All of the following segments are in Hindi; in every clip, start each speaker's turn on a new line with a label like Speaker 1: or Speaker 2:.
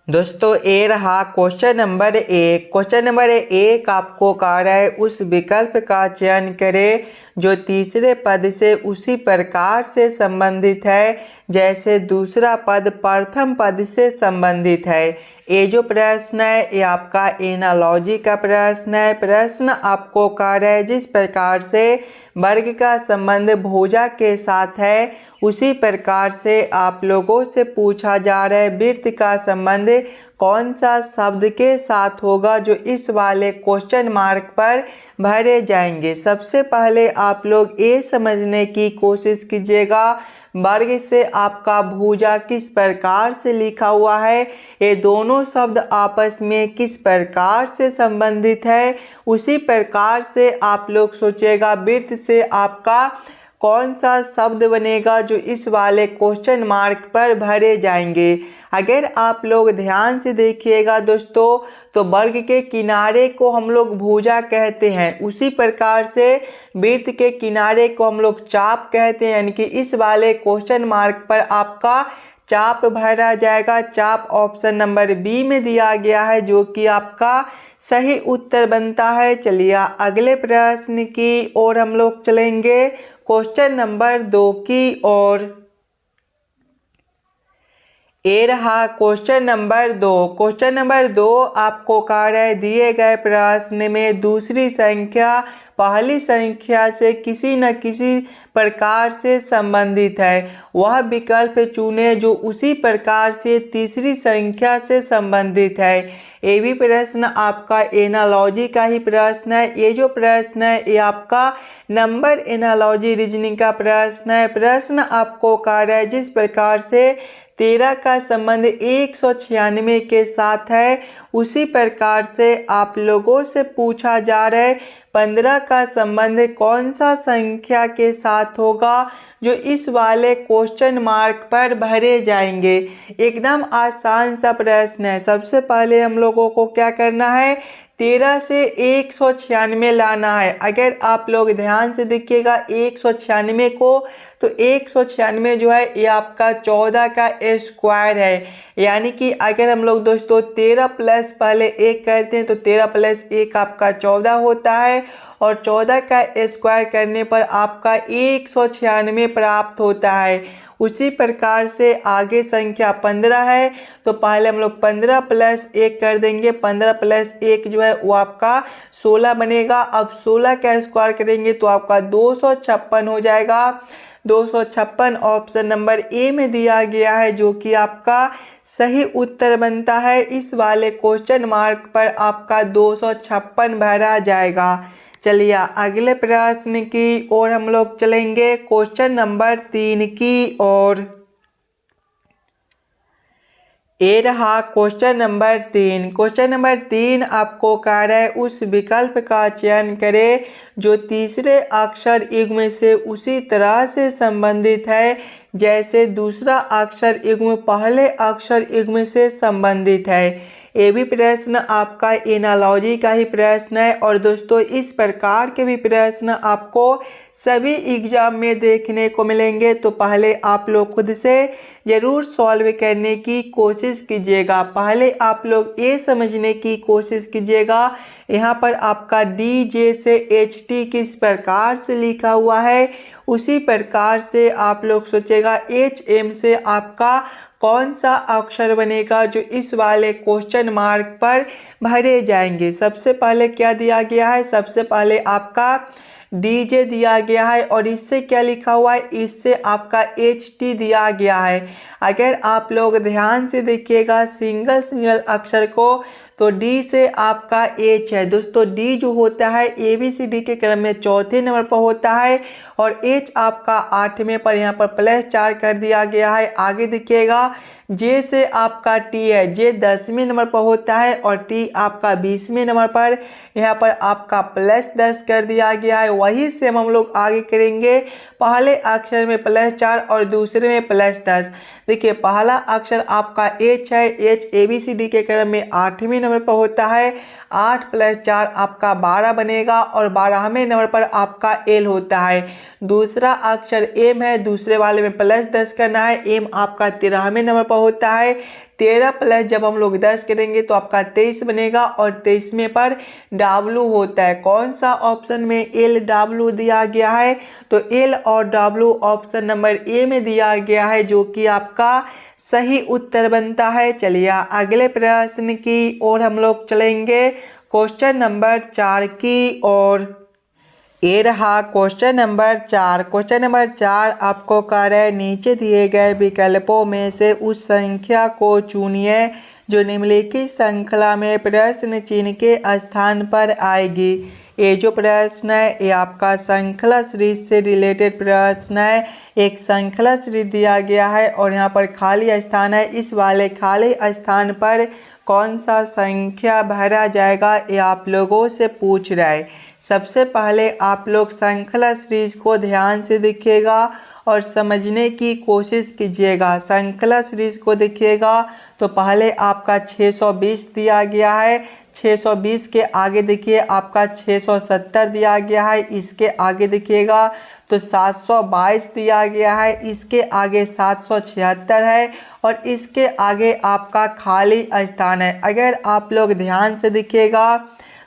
Speaker 1: दोस्तों ये रहा क्वेश्चन नंबर 1। क्वेश्चन नंबर 1 आपको कह रहा है उस विकल्प का चयन करें जो तीसरे पद से उसी प्रकार से संबंधित है जैसे दूसरा पद प्रथम पद से संबंधित है। ये जो प्रश्न है ये आपका एनालॉजी का प्रश्न है। प्रश्न आपको कह रहा है जिस प्रकार से वर्ग का संबंध भुजा के साथ है उसी प्रकार से आप लोगों से पूछा जा रहा है वृत्त का संबंध कौन सा शब्द के साथ होगा जो इस वाले क्वेश्चन मार्क पर भरे जाएंगे। सबसे पहले आप लोग ये समझने की कोशिश कीजिएगा वर्ग से आपका भुजा किस प्रकार से लिखा हुआ है, ये दोनों शब्द आपस में किस प्रकार से संबंधित है। उसी प्रकार से आप लोग सोचेगा वृत्त से आपका कौन सा शब्द बनेगा जो इस वाले क्वेश्चन मार्क पर भरे जाएंगे। अगर आप लोग ध्यान से देखिएगा दोस्तों तो वर्ग के किनारे को हम लोग भुजा कहते हैं, उसी प्रकार से वृत्त के किनारे को हम लोग चाप कहते हैं। यानी कि इस वाले क्वेश्चन मार्क पर आपका चाप भरा जाएगा। चाप ऑप्शन नंबर बी में दिया गया है जो कि आपका सही उत्तर बनता है। चलिए अगले प्रश्न की ओर हम लोग चलेंगे, क्वेश्चन नंबर 2 की ओर। ये रहा क्वेश्चन नंबर 2। क्वेश्चन नंबर 2 आपको कह रहा है दिए गए प्रश्न में दूसरी संख्या पहली संख्या से किसी न किसी प्रकार से संबंधित है, वह विकल्प चुने जो उसी प्रकार से तीसरी संख्या से संबंधित है। ये भी प्रश्न आपका एनालॉजी का ही प्रश्न है। ये जो प्रश्न है ये आपका नंबर एनालॉजी रीजनिंग का प्रश्न है। प्रश्न आपको कह रहा है जिस प्रकार से 13 का संबंध 196 के साथ है उसी प्रकार से आप लोगों से पूछा जा रहा है 15 का संबंध कौन सा संख्या के साथ होगा जो इस वाले क्वेश्चन मार्क पर भरे जाएंगे। एकदम आसान सा प्रश्न है। सबसे पहले हम लोगों को क्या करना है 13 से 196 लाना है। अगर आप लोग ध्यान से देखिएगा 196 को तो 196 जो है ये आपका 14 का स्क्वायर है। यानी कि अगर हम लोग दोस्तों 13 प्लस पहले 1 करते हैं तो 13 प्लस 1 आपका 14 होता है और 14 का स्क्वायर करने पर आपका 196 प्राप्त होता है। उसी प्रकार से आगे संख्या 15 है तो पहले हम लोग 15 प्लस 1 कर देंगे। 15 प्लस 1 जो है वो आपका 16 बनेगा। अब 16 का स्क्वायर करेंगे तो आपका 256 हो जाएगा। 256 ऑप्शन नंबर ए में दिया गया है जो कि आपका सही उत्तर बनता है। इस वाले क्वेश्चन मार्क पर आपका 256 भरा जाएगा। चलिए अगले प्रश्न की ओर हम लोग चलेंगे, क्वेश्चन नंबर 3 की ओर। ये रहा क्वेश्चन नंबर 3। क्वेश्चन नंबर 3 आपको कह रहा है उस विकल्प का चयन करें जो तीसरे अक्षर युग्म से उसी तरह से संबंधित है जैसे दूसरा अक्षर युग्म पहले अक्षर युग्म से संबंधित है। ये भी प्रश्न आपका एनालॉजी का ही प्रश्न है और दोस्तों इस प्रकार के भी प्रश्न आपको सभी एग्जाम में देखने को मिलेंगे। तो पहले आप लोग खुद से ज़रूर सॉल्व करने की कोशिश कीजिएगा। पहले आप लोग ये समझने की कोशिश कीजिएगा यहाँ पर आपका DJ से HT किस प्रकार से लिखा हुआ है, उसी प्रकार से आप लोग सोचेगा HM से आपका कौन सा अक्षर बनेगा जो इस वाले क्वेश्चन मार्क पर भरे जाएंगे। सबसे पहले क्या दिया गया है, सबसे पहले आपका DJ दिया गया है और इससे क्या लिखा हुआ है, इससे आपका HT दिया गया है। अगर आप लोग ध्यान से देखिएगा सिंगल सिंगल अक्षर को तो D से आपका H है। दोस्तों D जो होता है ABCD के क्रम में चौथे नंबर पर होता है और H आपका 8वें पर यहाँ पर +4 कर दिया गया है। आगे देखिएगा J से आपका T है, J 10वें नंबर पर होता है और T आपका 20वें नंबर पर यहाँ पर आपका +10 कर दिया गया है। वही सेम हम लोग आगे करेंगे, पहले अक्षर में +4 और दूसरे में +10। देखिए पहला अक्षर आपका H है, H ABCD के क्रम में 8वें नंबर पर होता है। 8 + 4 आपका 12 बनेगा और 12वें नंबर पर आपका L होता है। दूसरा अक्षर M है, दूसरे वाले में +10 करना है। M आपका 13वें नंबर पर होता है। 13 प्लस जब हम लोग 10 करेंगे तो आपका 23 बनेगा और 23वें पर W होता है। कौन सा ऑप्शन में LW दिया गया है? तो L और W ऑप्शन नंबर ए में दिया गया है, जो कि आपका सही उत्तर बनता है। चलिए अगले प्रश्न की ओर हम लोग चलेंगे, क्वेश्चन नंबर 4 की ओर। ये रहा क्वेश्चन नंबर 4। क्वेश्चन नंबर 4 आपको कह रहा है नीचे दिए गए विकल्पों में से उस संख्या को चुनिए जो निम्नलिखित श्रृंखला में प्रश्न चिन्ह के स्थान पर आएगी। ये जो प्रश्न है ये आपका श्रृंखला सीरीज से रिलेटेड प्रश्न है। एक श्रृंखला सीरीज दिया गया है और यहाँ पर खाली स्थान है। इस वाले खाली स्थान पर कौन सा संख्या भरा जाएगा ये आप लोगों से पूछ रहा है। सबसे पहले आप लोग श्रृंखला सीरीज को ध्यान से देखिएगा और समझने की कोशिश कीजिएगा। श्रृंखला सीरीज को देखिएगा तो पहले आपका 620 दिया गया है, 620 के आगे देखिए आपका 670 दिया गया है, इसके आगे देखिएगा तो 722 दिया गया है, इसके आगे 776 है और इसके आगे आपका खाली स्थान है। अगर आप लोग ध्यान से देखिएगा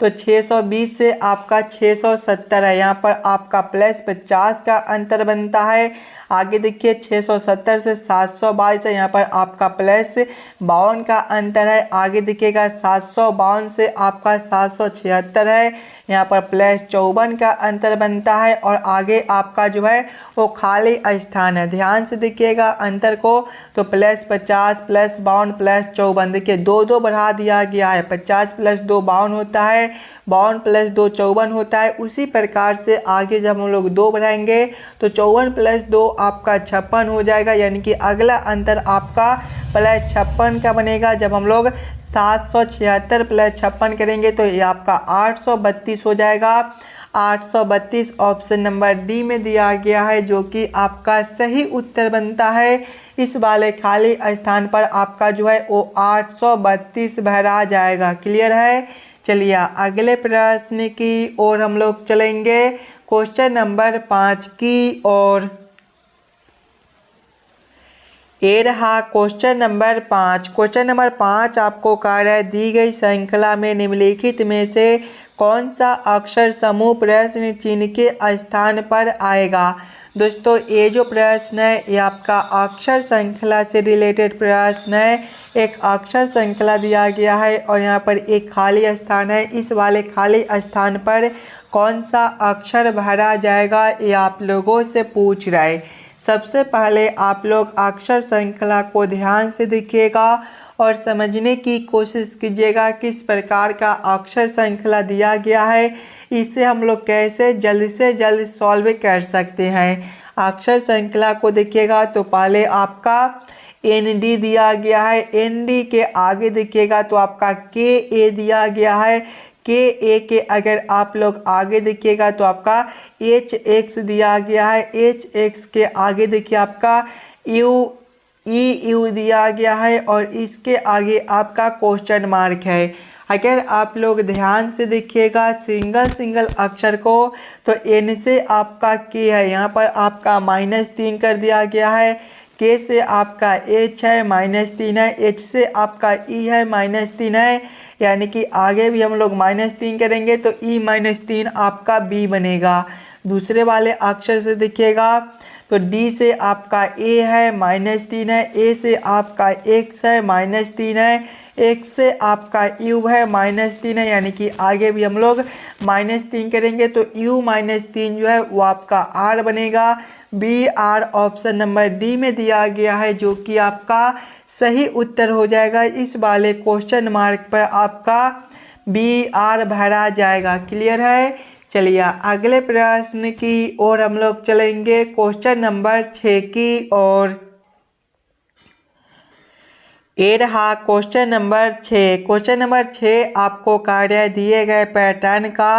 Speaker 1: तो 620 से आपका 670 है, यहाँ पर आपका प्लस 50 का अंतर बनता है। आगे देखिए 670 से 722 है, यहाँ पर आपका प्लस 52 का अंतर है। आगे देखिएगा 752 से आपका 776 है, यहाँ पर प्लस 54 का अंतर बनता है और आगे आपका जो है वो खाली स्थान है। ध्यान से देखिएगा अंतर को, तो प्लस 50 प्लस 52 प्लस 54, देखिए 2 बढ़ा दिया गया है। 50 प्लस 2 52 होता है, 52 प्लस 2 54 होता है। उसी प्रकार से आगे जब हम लोग 2 बढ़ाएंगे तो 54 प्लस 2 आपका 56 हो जाएगा, यानी कि अगला अंतर आपका प्लस 56 का बनेगा। जब हम लोग 776 प्लस 56 करेंगे तो ये आपका 832 हो जाएगा। 832 ऑप्शन नंबर डी में दिया गया है, जो कि आपका सही उत्तर बनता है। इस वाले खाली स्थान पर आपका जो है वो 832 भरा जाएगा। क्लियर है? चलिए अगले प्रश्न की ओर हम लोग चलेंगे, क्वेश्चन नंबर 5 की ओर। ये रहा क्वेश्चन नंबर 5। क्वेश्चन नंबर 5 आपको कह रहा है दी गई श्रृंखला में निम्नलिखित में से कौन सा अक्षर समूह प्रश्न चिन्ह के स्थान पर आएगा। दोस्तों ये जो प्रश्न है ये आपका अक्षर श्रृंखला से रिलेटेड प्रश्न है। एक अक्षर श्रृंखला दिया गया है और यहाँ पर एक खाली स्थान है। इस वाले खाली स्थान पर कौन सा अक्षर भरा जाएगा ये आप लोगों से पूछ रहा है। सबसे पहले आप लोग अक्षर श्रृंखला को ध्यान से देखिएगा और समझने की कोशिश कीजिएगा किस प्रकार का अक्षर श्रृंखला दिया गया है। इसे हम लोग कैसे जल्द से जल्द सॉल्व कर सकते हैं। अक्षर श्रृंखला को देखिएगा तो पहले आपका ND दिया गया है, ND के आगे देखिएगा तो आपका KA दिया गया है, KA के अगर आप लोग आगे देखिएगा तो आपका HX दिया गया है, HX के आगे देखिए आपका EU दिया गया है और इसके आगे आपका क्वेश्चन मार्क है। अगर आप लोग ध्यान से देखिएगा सिंगल अक्षर को तो N से आपका K है, यहाँ पर आपका -3 कर दिया गया है। K से आपका H है -3 है, H से आपका E है -3 है, यानी कि आगे भी हम लोग -3 करेंगे तो E -3 आपका B बनेगा। दूसरे वाले अक्षर से देखिएगा तो D से आपका A है -3 है, A से आपका X है -3 है, X से आपका U है -3 है, यानी कि आगे भी हम लोग -3 करेंगे तो U -3 जो है वो आपका R बनेगा। BR ऑप्शन नंबर डी में दिया गया है, जो कि आपका सही उत्तर हो जाएगा। इस वाले क्वेश्चन मार्क पर आपका BR भरा जाएगा। क्लियर है? चलिए अगले प्रश्न की ओर हम लोग चलेंगे, क्वेश्चन नंबर 6 की ओर। ये रहा क्वेश्चन नंबर 6। क्वेश्चन नंबर 6 आपको कार्य दिए गए पैटर्न का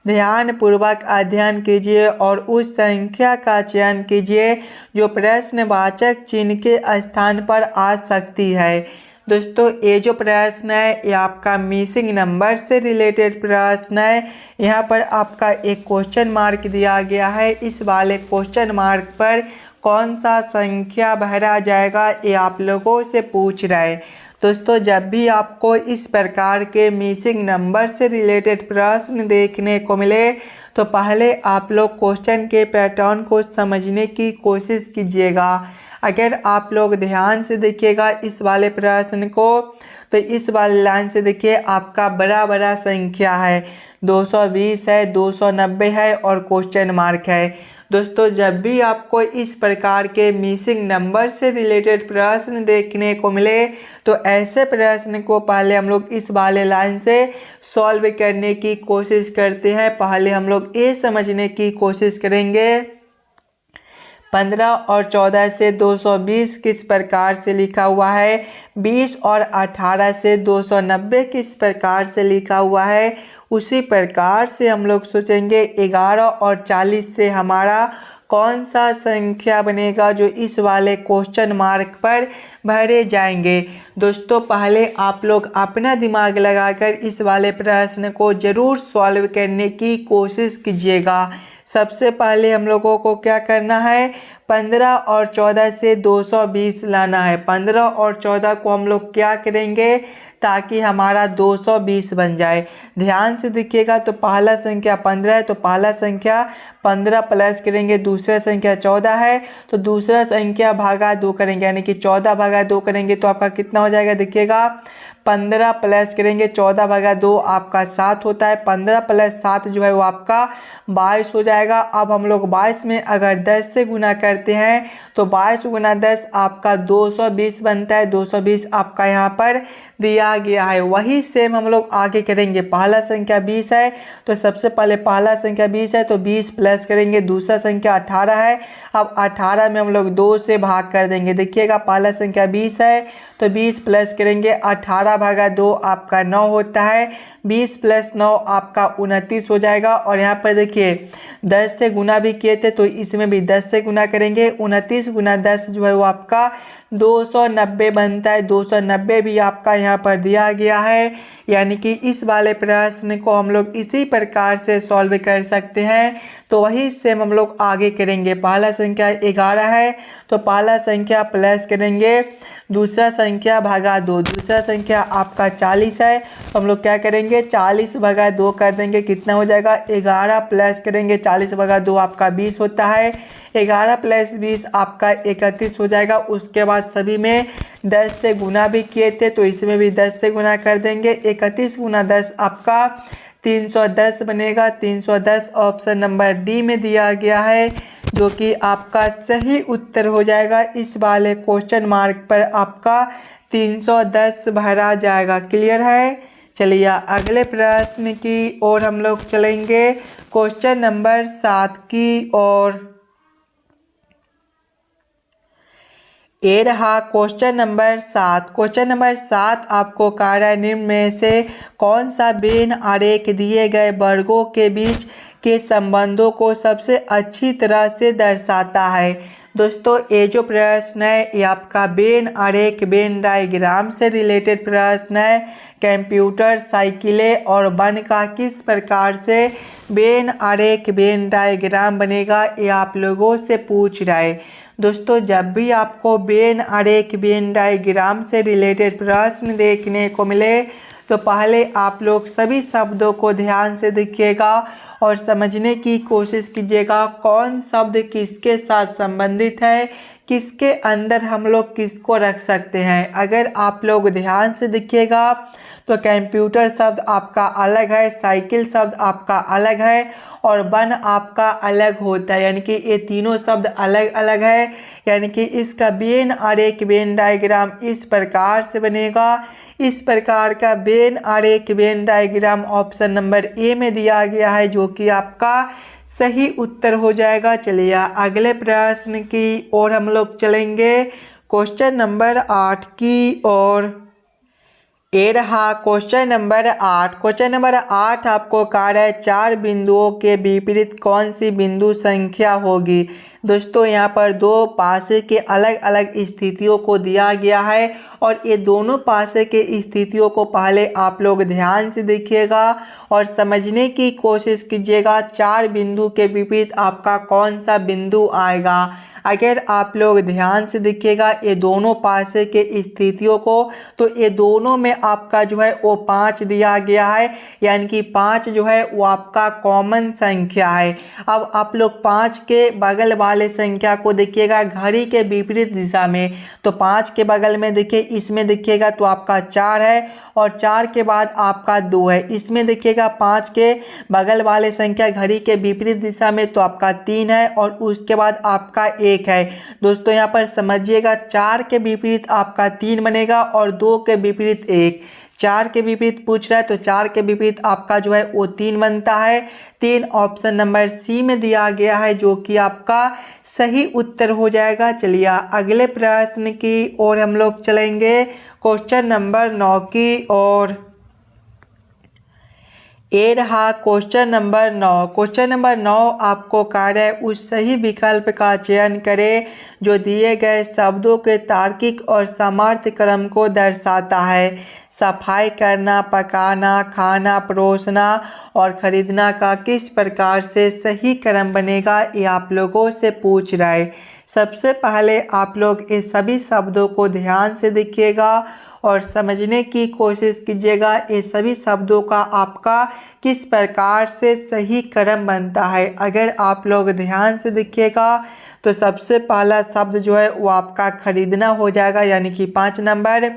Speaker 1: ध्यानपूर्वक अध्ययन कीजिए और उस संख्या का चयन कीजिए जो प्रश्नवाचक चिन्ह के स्थान पर आ सकती है। दोस्तों ये जो प्रश्न है ये आपका मिसिंग नंबर से रिलेटेड प्रश्न है। यहाँ पर आपका एक क्वेश्चन मार्क दिया गया है। इस वाले क्वेश्चन मार्क पर कौन सा संख्या भरा जाएगा ये आप लोगों से पूछ रहा है। दोस्तों जब भी आपको इस प्रकार के मिसिंग नंबर से रिलेटेड प्रश्न देखने को मिले तो पहले आप लोग क्वेश्चन के पैटर्न को समझने की कोशिश कीजिएगा। अगर आप लोग ध्यान से देखिएगा इस वाले प्रश्न को तो इस वाले लाइन से देखिए आपका बड़ा बड़ा संख्या है, 220 है, 290 है और क्वेश्चन मार्क है। दोस्तों जब भी आपको इस प्रकार के मिसिंग नंबर से रिलेटेड प्रश्न देखने को मिले तो ऐसे प्रश्न को पहले हम लोग इस वाले लाइन से सॉल्व करने की कोशिश करते हैं। पहले हम लोग ये समझने की कोशिश करेंगे 15 और 14 से 220 किस प्रकार से लिखा हुआ है, 20 और 18 से 290 किस प्रकार से लिखा हुआ है। उसी प्रकार से हम लोग सोचेंगे 11 और 40 से हमारा कौन सा संख्या बनेगा जो इस वाले क्वेश्चन मार्क पर भरे जाएंगे। दोस्तों पहले आप लोग अपना दिमाग लगाकर इस वाले प्रश्न को ज़रूर सॉल्व करने की कोशिश कीजिएगा। सबसे पहले हम लोगों को क्या करना है, 15 और 14 से 220 लाना है। 15 और 14 को हम लोग क्या करेंगे ताकि हमारा 220 बन जाए। ध्यान से देखिएगा तो पहला संख्या 15 है तो पहला संख्या 15 प्लस करेंगे, दूसरा संख्या 14 है तो दूसरा संख्या भागा 2 करेंगे, यानी कि 14 भागा 2 करेंगे तो आपका कितना हो जाएगा देखिएगा, 15 प्लस करेंगे 14 भागा 2 आपका 7 होता है। 15 प्लस 7 जो है वो आपका 22 हो जाएगा। अब हम लोग 22 में अगर 10 से गुना करते हैं तो 22 गुना 10 आपका 220 बनता है। 220 आपका यहाँ पर दिया गया है। वही सेम हम लोग आगे करेंगे। पहला संख्या 20 है तो सबसे पहले पहला संख्या 20 है तो 20 प्लस करेंगे, दूसरा संख्या 18 है। अब 18 में हम लोग 2 से भाग कर देंगे। देखिएगा पहला संख्या 20 है तो 20 प्लस करेंगे, 18 भागा 2 आपका 9 होता है। 20 प्लस 9 आपका 29 हो जाएगा। और यहाँ पर देखिए 10 से गुना भी किए थे तो इसमें भी 10 से गुना करेंगे। 29 गुना 10 जो है वो आपका 290 बनता है। 290 भी आपका यहाँ पर दिया गया है। यानी कि इस वाले प्रश्न को हम लोग इसी प्रकार से सॉल्व कर सकते हैं। तो वही सेम हम लोग आगे करेंगे। पहला संख्या 11 है तो पहला संख्या प्लस करेंगे, दूसरा संख्या भागा 2, दूसरा संख्या आपका 40 है तो हम लोग क्या करेंगे 40 भागा 2 कर देंगे। कितना हो जाएगा, 11 प्लस करेंगे 40 भागा 2 आपका 20 होता है। 11 प्लस 20 आपका 31 हो जाएगा। उसके बाद सभी में 10 से गुना भी किए थे तो इसमें भी 10 से गुना कर देंगे। 31 गुना 10 आपका 310 बनेगा। 310 ऑप्शन नंबर डी में दिया गया है जो कि आपका सही उत्तर हो जाएगा। इस वाले क्वेश्चन मार्क पर आपका 310 भरा जाएगा। क्लियर है। चलिए अगले प्रश्न की ओर हम लोग चलेंगे, क्वेश्चन नंबर 7 की ओर। ये रहा क्वेश्चन नंबर 7। क्वेश्चन नंबर 7 आपको कार्य निम्न में से कौन सा वेन आरेख दिए गए वर्गों के बीच के संबंधों को सबसे अच्छी तरह से दर्शाता है। दोस्तों ये जो प्रश्न है ये आपका वेन आरेख, वेन डायग्राम से रिलेटेड प्रश्न है। कंप्यूटर, साइकिलें और वन का किस प्रकार से वेन आरेख, वेन डायग्राम बनेगा ये आप लोगों से पूछ रहा है। दोस्तों जब भी आपको वेन आरेख, वेन डायग्राम से रिलेटेड प्रश्न देखने को मिले तो पहले आप लोग सभी शब्दों को ध्यान से देखिएगा और समझने की कोशिश कीजिएगा कौन शब्द किसके साथ संबंधित है, किसके अंदर हम लोग किसको रख सकते हैं। अगर आप लोग ध्यान से देखिएगा तो कंप्यूटर शब्द आपका अलग है, साइकिल शब्द आपका अलग है और वन आपका अलग होता है। यानी कि ये तीनों शब्द अलग अलग है। यानी कि इसका वेन आरेख, वेन डायग्राम इस प्रकार से बनेगा। इस प्रकार का वेन आरेख, Venn diagram option number A में दिया गया है जो कि आपका सही उत्तर हो जाएगा। चलिए अगले प्रश्न की ओर हम लोग चलेंगे, क्वेश्चन नंबर 8 की ओर। ये रहा क्वेश्चन नंबर 8। क्वेश्चन नंबर 8 आपको कार्य है 4 बिंदुओं के विपरीत कौन सी बिंदु संख्या होगी। दोस्तों यहाँ पर दो पासे के अलग अलग स्थितियों को दिया गया है और ये दोनों पासे के स्थितियों को पहले आप लोग ध्यान से देखिएगा और समझने की कोशिश कीजिएगा। 4 बिंदु के विपरीत आपका कौन सा बिंदु आएगा। अगर आप लोग ध्यान से देखिएगा ये दोनों पासे के स्थितियों को, तो ये दोनों में आपका जो है वो 5 दिया गया है, यानी कि 5 जो है वो आपका कॉमन संख्या है। अब आप लोग 5 के बगल वाले संख्या को देखिएगा घड़ी के विपरीत दिशा में, तो 5 के बगल में देखिए इसमें देखिएगा तो आपका 4 है और 4 के बाद आपका 2 है। इसमें देखिएगा 5 के बगल वाले संख्या घड़ी के विपरीत दिशा में तो आपका 3 है और उसके बाद आपका 1 है। दोस्तों यहाँ पर समझिएगा 4 के विपरीत आपका 3 बनेगा और 2 के विपरीत 1। 4 के विपरीत पूछ रहा है तो 4 के विपरीत आपका जो है वो 3 बनता है। 3 ऑप्शन नंबर सी में दिया गया है जो कि आपका सही उत्तर हो जाएगा। चलिए अगले प्रश्न की ओर हम लोग चलेंगे, क्वेश्चन नंबर 9 की ओर। ये रहा क्वेश्चन नंबर 9। क्वेश्चन नंबर 9 आपको कार्य है उस सही विकल्प का चयन करें जो दिए गए शब्दों के तार्किक और समर्थ क्रम को दर्शाता है। सफाई करना, पकाना, खाना, परोसना और खरीदना का किस प्रकार से सही क्रम बनेगा, ये आप लोगों से पूछ रहा है। सबसे पहले आप लोग ये सभी शब्दों को ध्यान से देखिएगा और समझने की कोशिश कीजिएगा ये सभी शब्दों का आपका किस प्रकार से सही क्रम बनता है। अगर आप लोग ध्यान से देखिएगा तो सबसे पहला शब्द जो है वो आपका खरीदना हो जाएगा, यानी कि 5 नंबर।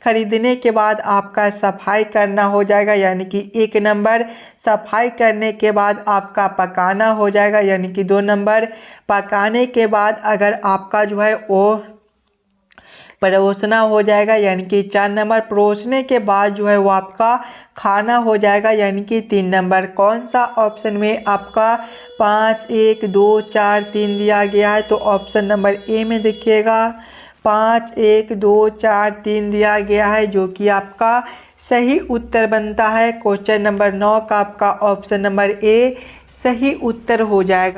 Speaker 1: खरीदने के बाद आपका सफाई करना हो जाएगा, यानी कि 1 नंबर। सफाई करने के बाद आपका पकाना हो जाएगा, यानी कि 2 नंबर। पकाने के बाद अगर आपका जो है वो परोसना हो जाएगा, यानी कि 4 नंबर। परोसने के बाद जो है वो आपका खाना हो जाएगा, यानी कि 3 नंबर। कौन सा ऑप्शन में आपका 5, 1, 2, 4, 3 दिया गया है, तो ऑप्शन नंबर ए में देखिएगा 5, 1, 2, 4, 3 दिया गया है जो कि आपका सही उत्तर बनता है। क्वेश्चन नंबर 9 का आपका ऑप्शन नंबर ए सही उत्तर हो जाएगा।